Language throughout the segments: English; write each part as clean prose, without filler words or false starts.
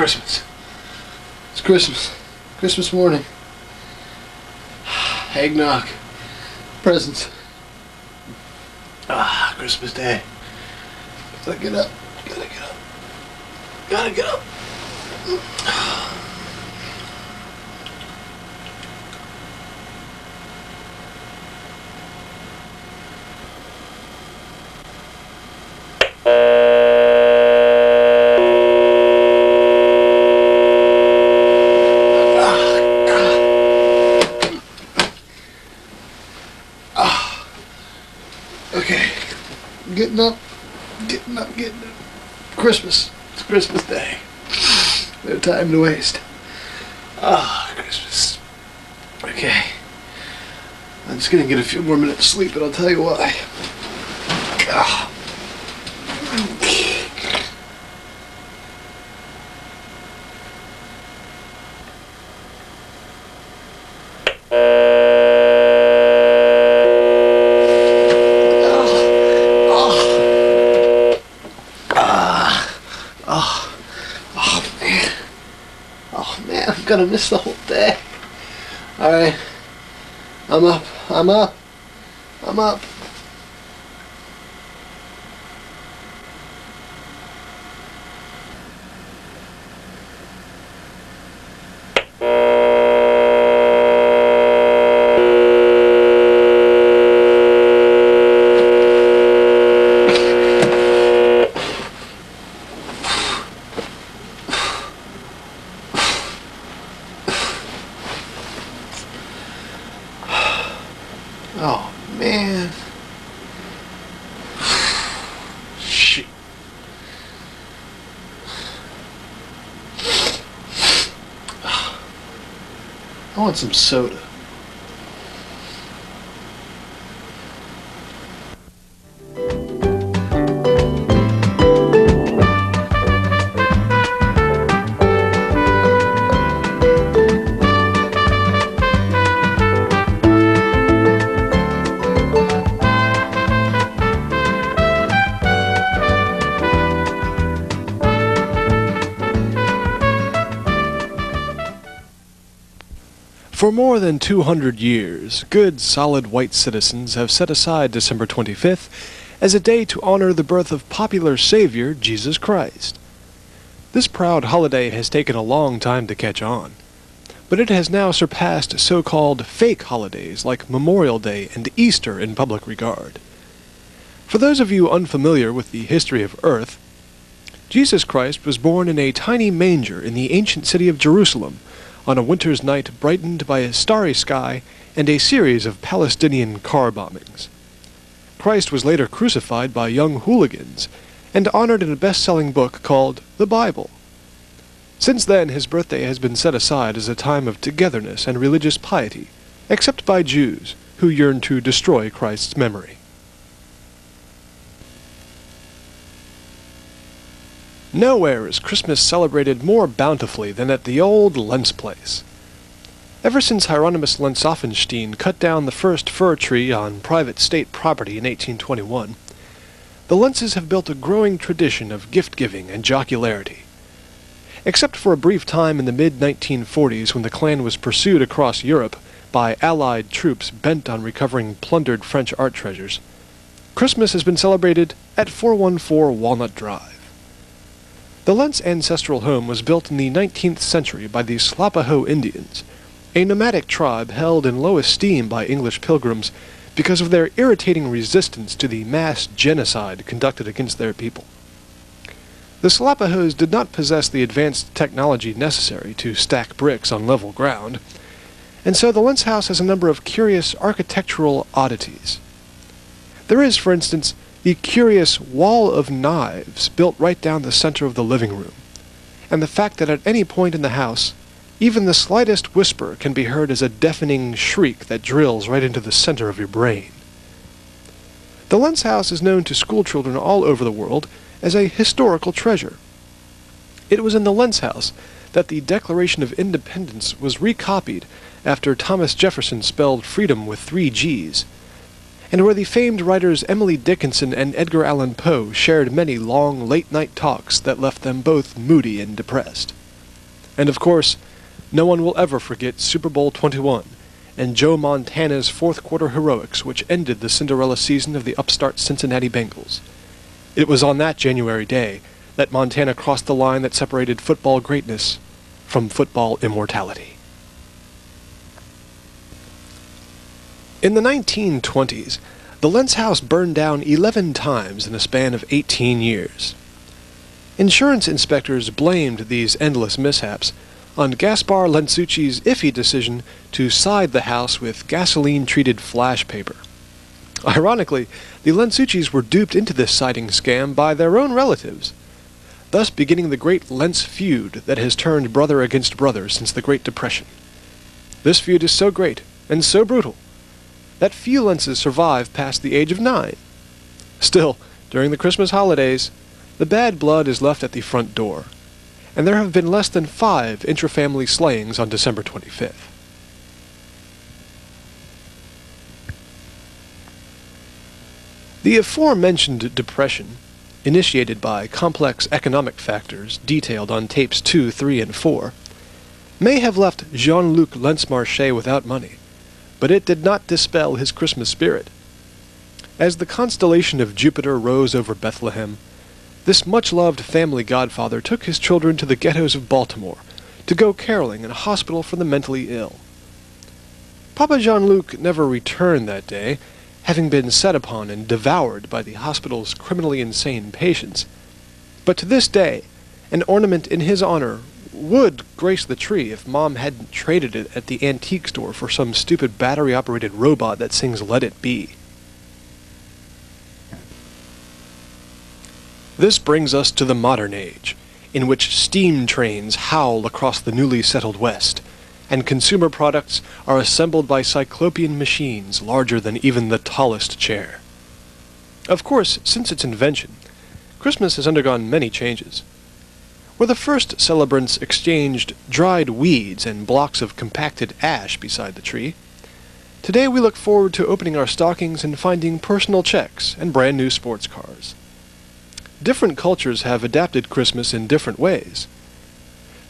Christmas. It's Christmas. Christmas morning. Eggnog. Presents. Christmas Day. Gotta get up. Gotta get up. Gotta get up. Okay, getting up. Christmas. It's Christmas Day. No time to waste. Christmas. Okay. I'm just gonna get a few more minutes of sleep, and I'll tell you why. I'm gonna miss the whole day. Alright. I'm up. Oh, man. Shit. I want some soda. For more than 200 years, good, solid white citizens have set aside December 25th as a day to honor the birth of popular Savior, Jesus Christ. This proud holiday has taken a long time to catch on, but it has now surpassed so-called fake holidays like Memorial Day and Easter in public regard. For those of you unfamiliar with the history of Earth, Jesus Christ was born in a tiny manger in the ancient city of Jerusalem, on a winter's night brightened by a starry sky and a series of Palestinian car bombings. Christ was later crucified by young hooligans and honored in a best-selling book called the Bible. Since then, his birthday has been set aside as a time of togetherness and religious piety, except by Jews, who yearn to destroy Christ's memory. Nowhere is Christmas celebrated more bountifully than at the old Lentz place. Ever since Hieronymus Lentz cut down the first fir tree on private state property in 1821, the Lentzes have built a growing tradition of gift-giving and jocularity. Except for a brief time in the mid-1940s when the Klan was pursued across Europe by Allied troops bent on recovering plundered French art treasures, Christmas has been celebrated at 414 Walnut Drive. The Lentz ancestral home was built in the 19th century by the Slapaho Indians, a nomadic tribe held in low esteem by English pilgrims because of their irritating resistance to the mass genocide conducted against their people. The Slapahos did not possess the advanced technology necessary to stack bricks on level ground, and so the Lentz house has a number of curious architectural oddities. There is, for instance, the curious wall of knives built right down the center of the living room, and the fact that at any point in the house, even the slightest whisper can be heard as a deafening shriek that drills right into the center of your brain. The Lentz house is known to schoolchildren all over the world as a historical treasure. It was in the Lentz house that the Declaration of Independence was recopied after Thomas Jefferson spelled freedom with 3 G's, and where the famed writers Emily Dickinson and Edgar Allan Poe shared many long, late-night talks that left them both moody and depressed. And of course, no one will ever forget Super Bowl 21 and Joe Montana's fourth quarter heroics, which ended the Cinderella season of the upstart Cincinnati Bengals. It was on that January day that Montana crossed the line that separated football greatness from football immortality. In the 1920s, the Lentz house burned down 11 times in a span of 18 years. Insurance inspectors blamed these endless mishaps on Gaspar Lentzucci's iffy decision to side the house with gasoline-treated flash paper. Ironically, the Lentzuccis were duped into this siding scam by their own relatives, thus beginning the great Lentz feud that has turned brother against brother since the Great Depression. This feud is so great and so brutal that few Lentzes survive past the age of 9. Still, during the Christmas holidays, the bad blood is left at the front door, and there have been less than 5 intra-family slayings on December 25th. The aforementioned depression, initiated by complex economic factors detailed on tapes 2, 3, and 4, may have left Jean-Luc Lentz-Marché without money, but it did not dispel his Christmas spirit. As the constellation of Jupiter rose over Bethlehem, this much-loved family godfather took his children to the ghettos of Baltimore to go caroling in a hospital for the mentally ill. Papa Jean-Luc never returned that day, having been set upon and devoured by the hospital's criminally insane patients. But to this day, an ornament in his honor would grace the tree if Mom hadn't traded it at the antique store for some stupid battery-operated robot that sings Let It Be. This brings us to the modern age, in which steam trains howl across the newly settled West, and consumer products are assembled by cyclopean machines larger than even the tallest chair. Of course, since its invention, Christmas has undergone many changes. Where the first celebrants exchanged dried weeds and blocks of compacted ash beside the tree, today we look forward to opening our stockings and finding personal checks and brand new sports cars. Different cultures have adapted Christmas in different ways.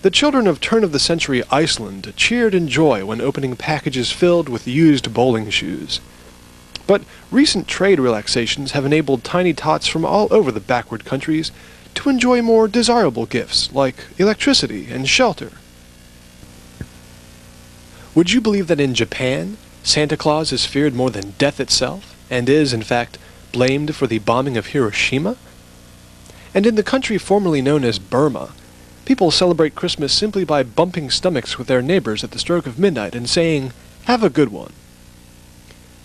The children of turn-of-the-century Iceland cheered in joy when opening packages filled with used bowling shoes. But recent trade relaxations have enabled tiny tots from all over the backward countries to enjoy more desirable gifts like electricity and shelter. Would you believe that in Japan, Santa Claus is feared more than death itself, and is, in fact, blamed for the bombing of Hiroshima? And in the country formerly known as Burma, people celebrate Christmas simply by bumping stomachs with their neighbors at the stroke of midnight and saying, "Have a good one."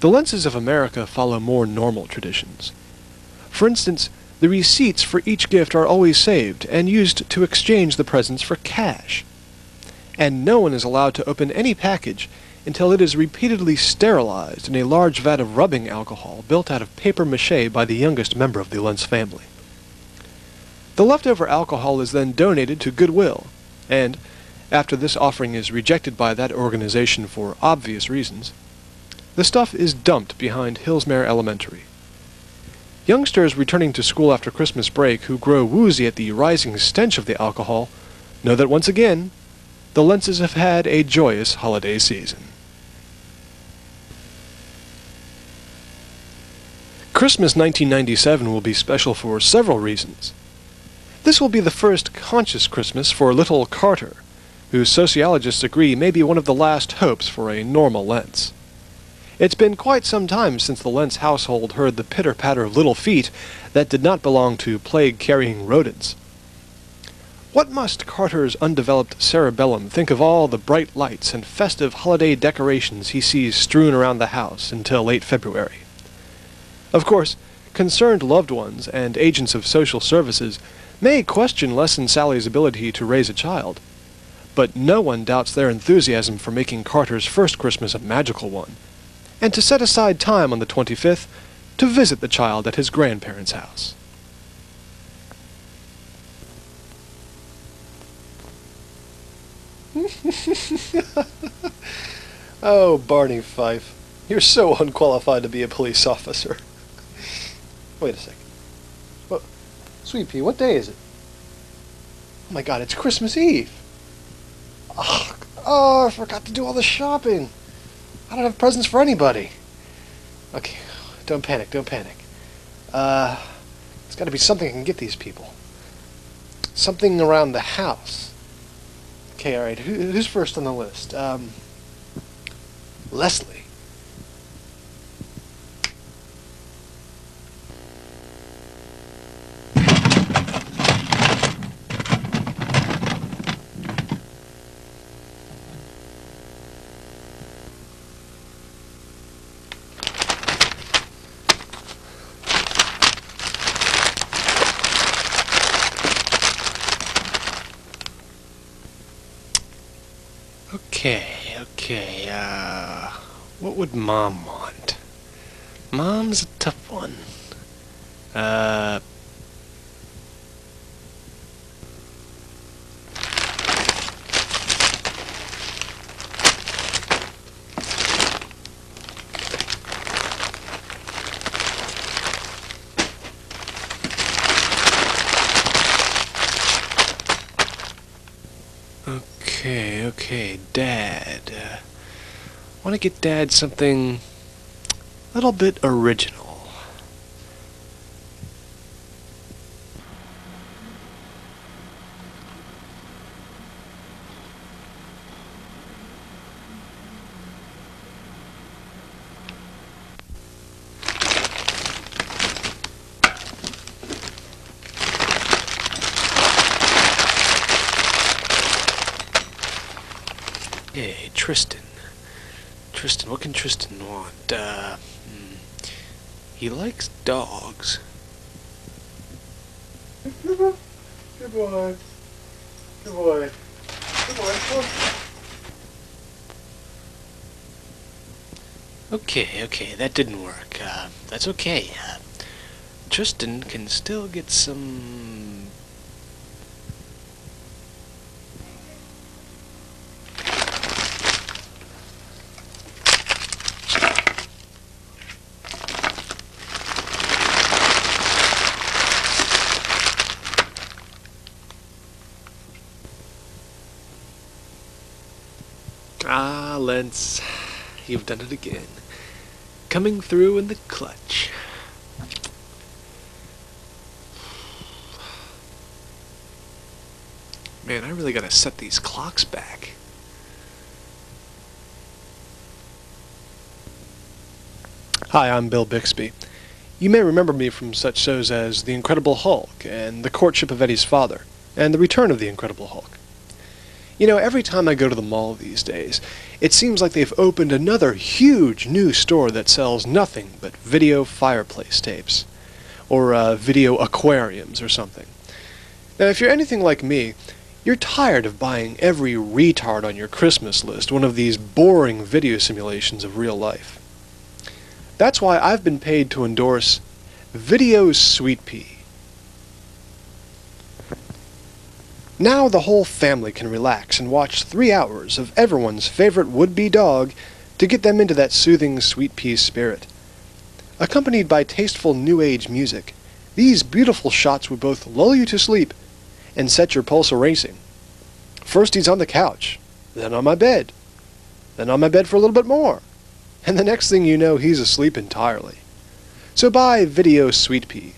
The Lentzes of America follow more normal traditions. For instance, the receipts for each gift are always saved and used to exchange the presents for cash. And no one is allowed to open any package until it is repeatedly sterilized in a large vat of rubbing alcohol built out of paper mache by the youngest member of the Lentz family. The leftover alcohol is then donated to Goodwill, and, after this offering is rejected by that organization for obvious reasons, the stuff is dumped behind Hillsmere Elementary. Youngsters returning to school after Christmas break who grow woozy at the rising stench of the alcohol know that once again, the Lentzes have had a joyous holiday season. Christmas 1997 will be special for several reasons. This will be the first conscious Christmas for little Carter, who sociologists agree may be one of the last hopes for a normal Lentz. It's been quite some time since the Lentz household heard the pitter-patter of little feet that did not belong to plague-carrying rodents. What must Carter's undeveloped cerebellum think of all the bright lights and festive holiday decorations he sees strewn around the house until late February? Of course, concerned loved ones and agents of social services may question Les and Sally's ability to raise a child, but no one doubts their enthusiasm for making Carter's first Christmas a magical one, and to set aside time on the 25th to visit the child at his grandparents' house. Oh, Barney Fife, you're so unqualified to be a police officer. Wait a second. Sweet Pea, what day is it? Oh my God, it's Christmas Eve. Oh, I forgot to do all the shopping. I don't have presents for anybody. Okay, don't panic, don't panic. It's got to be something I can get these people. Something around the house. Okay, alright, who's first on the list? Leslie. Okay, what would Mom want? Mom's a tough one. Okay, Dad. Want to get Dad something a little bit original. Hey, Tristan. Tristan, what can Tristan want? He likes dogs. Good boy. Good boy. Good boy. Good boy. Okay, that didn't work. That's okay. Tristan can still get some... Ah, Lentz, you've done it again. Coming through in the clutch. Man, I really gotta set these clocks back. Hi, I'm Bill Bixby. You may remember me from such shows as The Incredible Hulk, and The Courtship of Eddie's Father, and The Return of the Incredible Hulk. You know, every time I go to the mall these days, it seems like they've opened another huge new store that sells nothing but video fireplace tapes. Or video aquariums or something. Now, if you're anything like me, you're tired of buying every retard on your Christmas list one of these boring video simulations of real life. That's why I've been paid to endorse Video Sweet Pea. Now the whole family can relax and watch 3 hours of everyone's favorite would-be dog to get them into that soothing sweet pea spirit. Accompanied by tasteful new age music, these beautiful shots would both lull you to sleep and set your pulse a-racing. First he's on the couch, then on my bed, then on my bed for a little bit more, and the next thing you know he's asleep entirely. So buy Video Sweet Pea.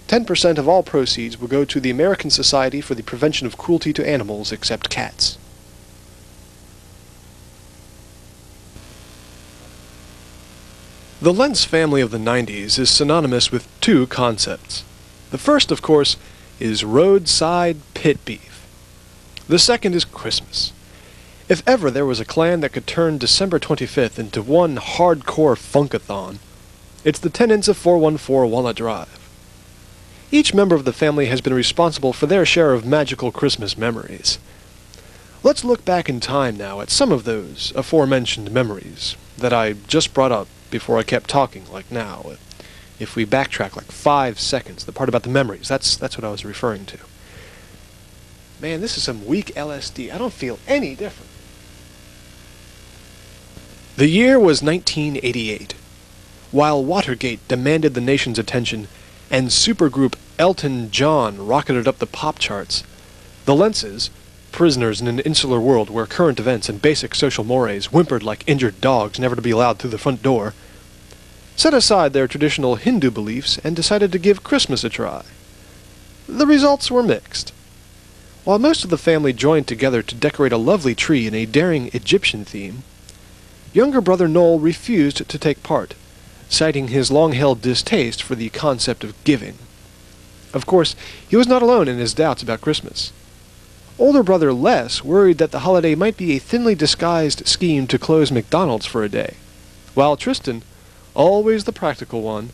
10% of all proceeds will go to the American Society for the Prevention of Cruelty to Animals Except Cats. The Lentz family of the 90s is synonymous with 2 concepts. The first, of course, is roadside pit beef. The second is Christmas. If ever there was a clan that could turn December 25th into one hardcore funkathon, it's the tenants of 414 Walnut Drive. Each member of the family has been responsible for their share of magical Christmas memories. Let's look back in time now at some of those aforementioned memories that I just brought up before I kept talking, like now. If we backtrack like 5 seconds, the part about the memories, that's what I was referring to. Man, this is some weak LSD. I don't feel any different. The year was 1988. While Watergate demanded the nation's attention, and supergroup Elton John rocketed up the pop charts, the Lentzes, prisoners in an insular world where current events and basic social mores whimpered like injured dogs never to be allowed through the front door, set aside their traditional Hindu beliefs and decided to give Christmas a try. The results were mixed. While most of the family joined together to decorate a lovely tree in a daring Egyptian theme, younger brother Noel refused to take part, citing his long-held distaste for the concept of giving. Of course, he was not alone in his doubts about Christmas. Older brother Les worried that the holiday might be a thinly disguised scheme to close McDonald's for a day, while Tristan, always the practical one,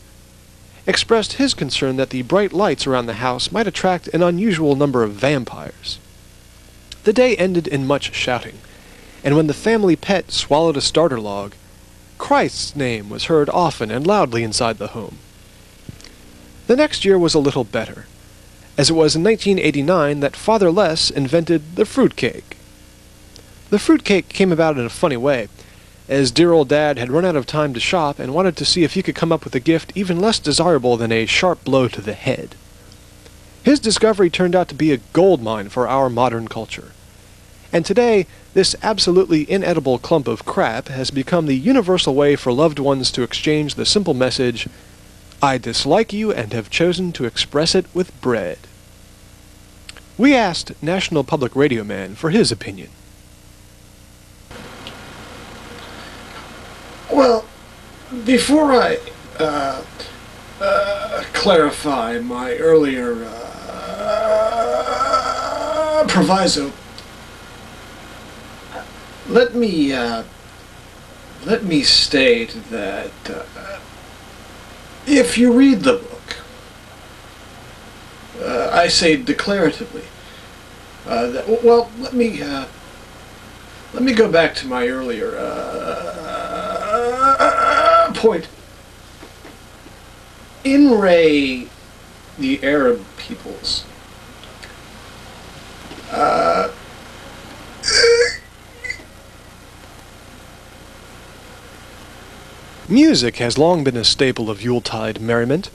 expressed his concern that the bright lights around the house might attract an unusual number of vampires. The day ended in much shouting, and when the family pet swallowed a starter log, Christ's name was heard often and loudly inside the home. The next year was a little better, as it was in 1989 that Father Les invented the fruitcake. The fruitcake came about in a funny way, as dear old Dad had run out of time to shop and wanted to see if he could come up with a gift even less desirable than a sharp blow to the head. His discovery turned out to be a goldmine for our modern culture. And today, this absolutely inedible clump of crap has become the universal way for loved ones to exchange the simple message, "I dislike you and have chosen to express it with bread." We asked National Public Radio Man for his opinion. Well, before I clarify my earlier proviso, let me state that if you read the book, I say declaratively, let me go back to my earlier point. In the Arab peoples, music has long been a staple of Yuletide merriment,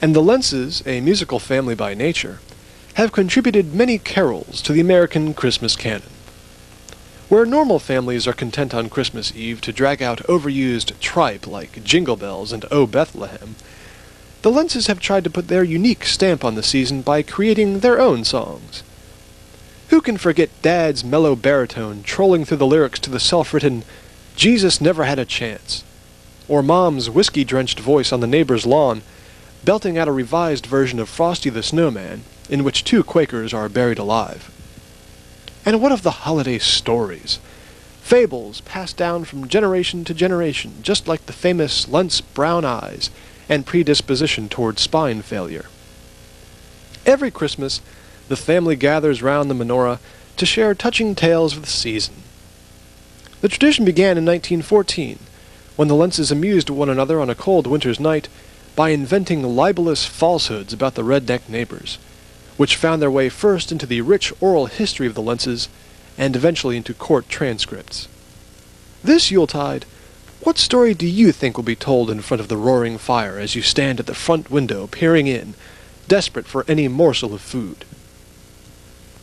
and the Lentzes, a musical family by nature, have contributed many carols to the American Christmas canon. Where normal families are content on Christmas Eve to drag out overused tripe like Jingle Bells and O Bethlehem, the Lentzes have tried to put their unique stamp on the season by creating their own songs. Who can forget Dad's mellow baritone trolling through the lyrics to the self-written "Jesus Never Had a Chance," or Mom's whiskey-drenched voice on the neighbor's lawn belting out a revised version of Frosty the Snowman in which two Quakers are buried alive? And what of the holiday stories? Fables passed down from generation to generation, just like the famous Lentz brown eyes and predisposition toward spine failure. Every Christmas, the family gathers round the menorah to share touching tales of the season. The tradition began in 1914, when the Lentzes amused one another on a cold winter's night by inventing libelous falsehoods about the redneck neighbors, which found their way first into the rich oral history of the Lentzes and eventually into court transcripts. This Yuletide, what story do you think will be told in front of the roaring fire as you stand at the front window peering in, desperate for any morsel of food?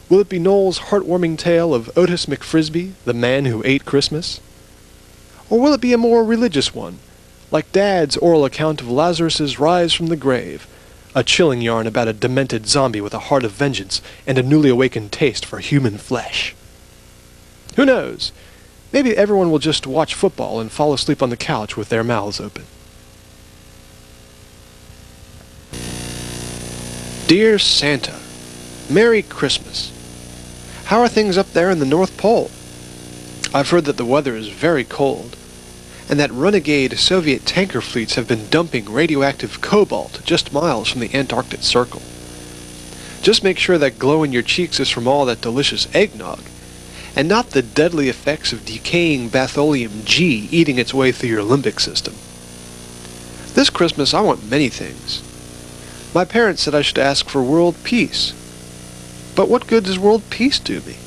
Will it be Noel's heartwarming tale of Otis McFrisbee, the man who ate Christmas? Or will it be a more religious one, like Dad's oral account of Lazarus's rise from the grave, a chilling yarn about a demented zombie with a heart of vengeance and a newly awakened taste for human flesh? Who knows? Maybe everyone will just watch football and fall asleep on the couch with their mouths open. Dear Santa, Merry Christmas. How are things up there in the North Pole? I've heard that the weather is very cold, and that renegade Soviet tanker fleets have been dumping radioactive cobalt just miles from the Antarctic Circle. Just make sure that glow in your cheeks is from all that delicious eggnog, and not the deadly effects of decaying bathylium G eating its way through your limbic system. This Christmas I want many things. My parents said I should ask for world peace. But what good does world peace do me?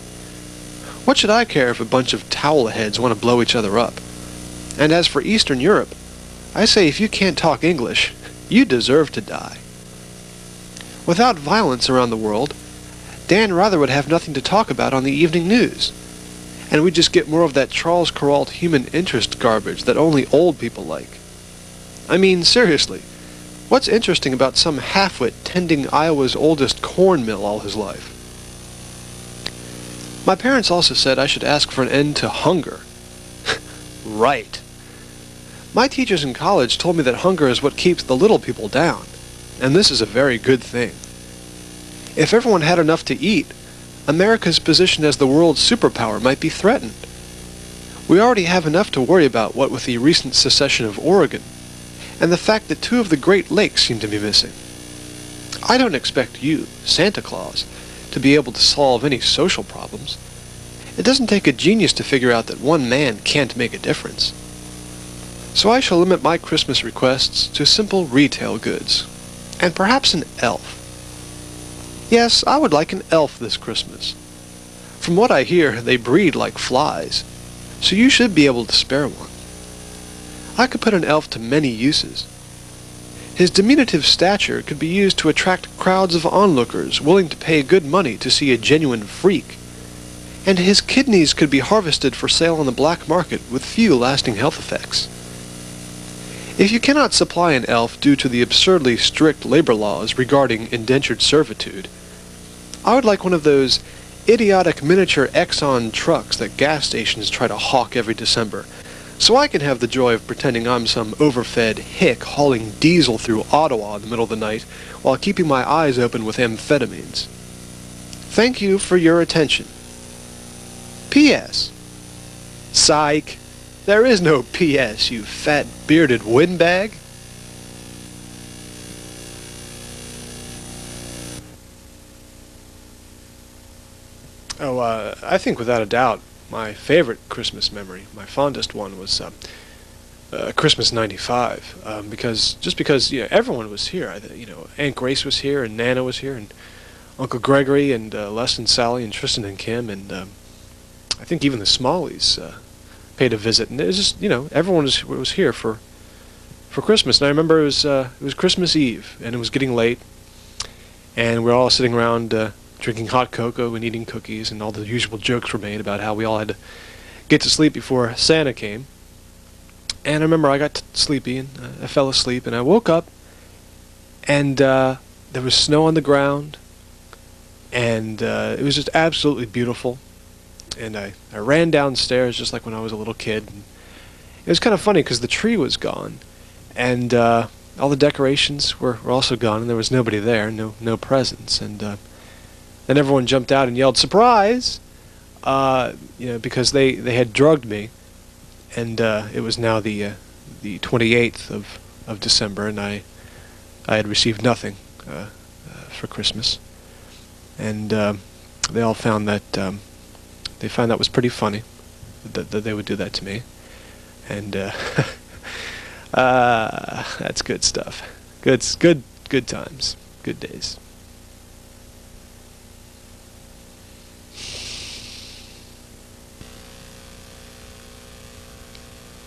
What should I care if a bunch of towel heads want to blow each other up? And as for Eastern Europe, I say if you can't talk English, you deserve to die. Without violence around the world, Dan Rather would have nothing to talk about on the evening news. And we'd just get more of that Charles Kuralt human interest garbage that only old people like. I mean, seriously, what's interesting about some halfwit tending Iowa's oldest corn mill all his life? My parents also said I should ask for an end to hunger. Right. My teachers in college told me that hunger is what keeps the little people down, and this is a very good thing. If everyone had enough to eat, America's position as the world's superpower might be threatened. We already have enough to worry about, what with the recent secession of Oregon, and the fact that 2 of the Great Lakes seem to be missing. I don't expect you, Santa Claus, to be able to solve any social problems. It doesn't take a genius to figure out that one man can't make a difference. So I shall limit my Christmas requests to simple retail goods, and perhaps an elf. Yes, I would like an elf this Christmas. From what I hear, they breed like flies, so you should be able to spare one. I could put an elf to many uses. His diminutive stature could be used to attract crowds of onlookers willing to pay good money to see a genuine freak, and his kidneys could be harvested for sale on the black market with few lasting health effects. If you cannot supply an elf due to the absurdly strict labor laws regarding indentured servitude, I would like one of those idiotic miniature Exxon trucks that gas stations try to hawk every December, so I can have the joy of pretending I'm some overfed hick hauling diesel through Ottawa in the middle of the night while keeping my eyes open with amphetamines. Thank you for your attention. P.S. Psych. There is no P.S., you fat bearded windbag. I think without a doubt, my favorite Christmas memory, my fondest one, was Christmas '95. Because everyone was here. Aunt Grace was here, and Nana was here, and Uncle Gregory, and Les and Sally, and Tristan and Kim, and I think even the Smalleys paid a visit. And it was just, everyone was here for Christmas. And I remember it was Christmas Eve, and it was getting late, and we were all sitting around drinking hot cocoa and eating cookies, and all the usual jokes were made about how we all had to get to sleep before Santa came. And I remember I got sleepy, and I fell asleep, and I woke up, and there was snow on the ground, and it was just absolutely beautiful. And I ran downstairs just like when I was a little kid. And it was kind of funny because the tree was gone, and all the decorations were also gone, and there was nobody there, no presents. And then everyone jumped out and yelled, "Surprise!" Because they had drugged me, and it was now the 28th of December, and I had received nothing for Christmas, and they all found that that was pretty funny that they would do that to me, and that's good stuff. Good times, good days.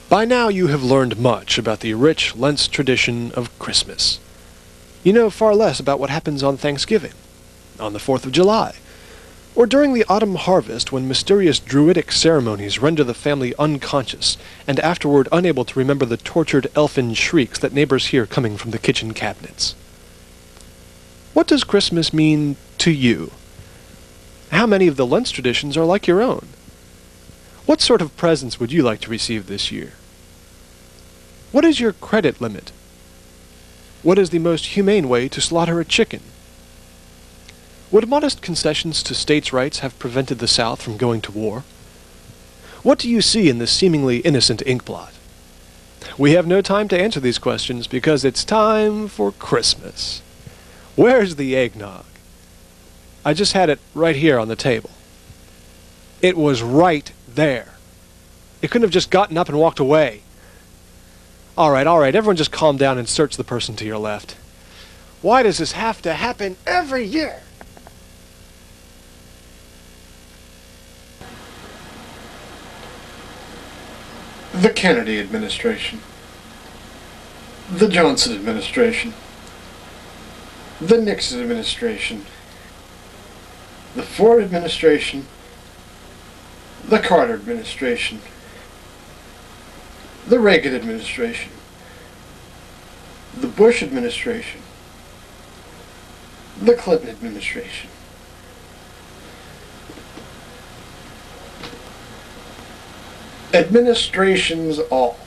By now you have learned much about the rich Lentz tradition of Christmas. You know far less about what happens on Thanksgiving, on the 4th of July, or during the autumn harvest when mysterious druidic ceremonies render the family unconscious and afterward unable to remember the tortured elfin shrieks that neighbors hear coming from the kitchen cabinets. What does Christmas mean to you? How many of the Lentz traditions are like your own? What sort of presents would you like to receive this year? What is your credit limit? What is the most humane way to slaughter a chicken? Would modest concessions to states' rights have prevented the South from going to war? What do you see in this seemingly innocent inkblot? We have no time to answer these questions because it's time for Christmas. Where's the eggnog? I just had it right here on the table. It was right there. You couldn't have just gotten up and walked away. All right, everyone just calm down and search the person to your left. Why does this have to happen every year? The Kennedy administration. The Johnson administration. The Nixon administration. the Ford administration, the Carter administration, the Reagan administration, the Bush administration, the Clinton administration. Administrations all.